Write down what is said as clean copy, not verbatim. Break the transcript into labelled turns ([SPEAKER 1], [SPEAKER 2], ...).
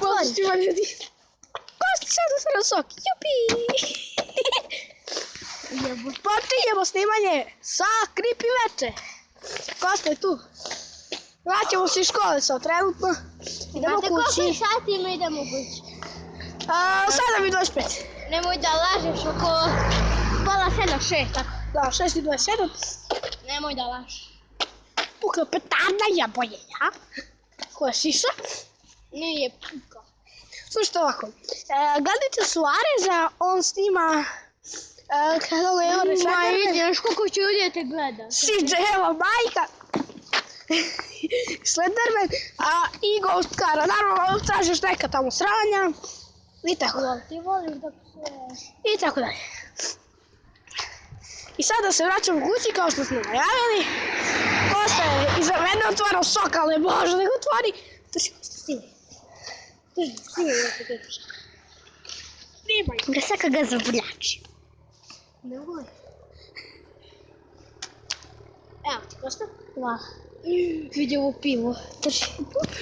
[SPEAKER 1] Pozdrav ljudi. Kosti sad usvojio sok. Jupi! Počinjemo snimanje sa Creepy veče. Kosta je tu. Vraćamo se iz škole sad trenutno. Idemo kući.
[SPEAKER 2] Znate koliko sati ima idemo kući?
[SPEAKER 1] Sada mi 25.
[SPEAKER 2] Nemoj da lažeš oko pola 7, 6 tako.
[SPEAKER 1] Da, 6:27.
[SPEAKER 2] Nemoj da lažeš.
[SPEAKER 1] Pukla petarda jaboje, ja? Koja šiša?
[SPEAKER 2] Nije puka.
[SPEAKER 1] Slušajte ovako. Gledajte Suareza, on snima... Kada ga je on
[SPEAKER 2] Vidiš koliko će ljudi te gleda.
[SPEAKER 1] CJ-eva majka. Slenderman, i Ghost Kara. Naravno, tražiš neka tamo sranja. I tako dalje.
[SPEAKER 2] Ti voliš da psuješ.
[SPEAKER 1] I tako dalje. I sada se vraćamo kući kao što smo najavili. Kosta je iza mene otvarao sok, ali ne može da ga otvori. To si Kosta snimaj. Snimaj da se gledaš. Snimaj.
[SPEAKER 2] Ga saka ga zavuljači.
[SPEAKER 1] Nemoj. Evo ti Kosta.
[SPEAKER 2] Vidi ovo pivo.
[SPEAKER 1] Drži.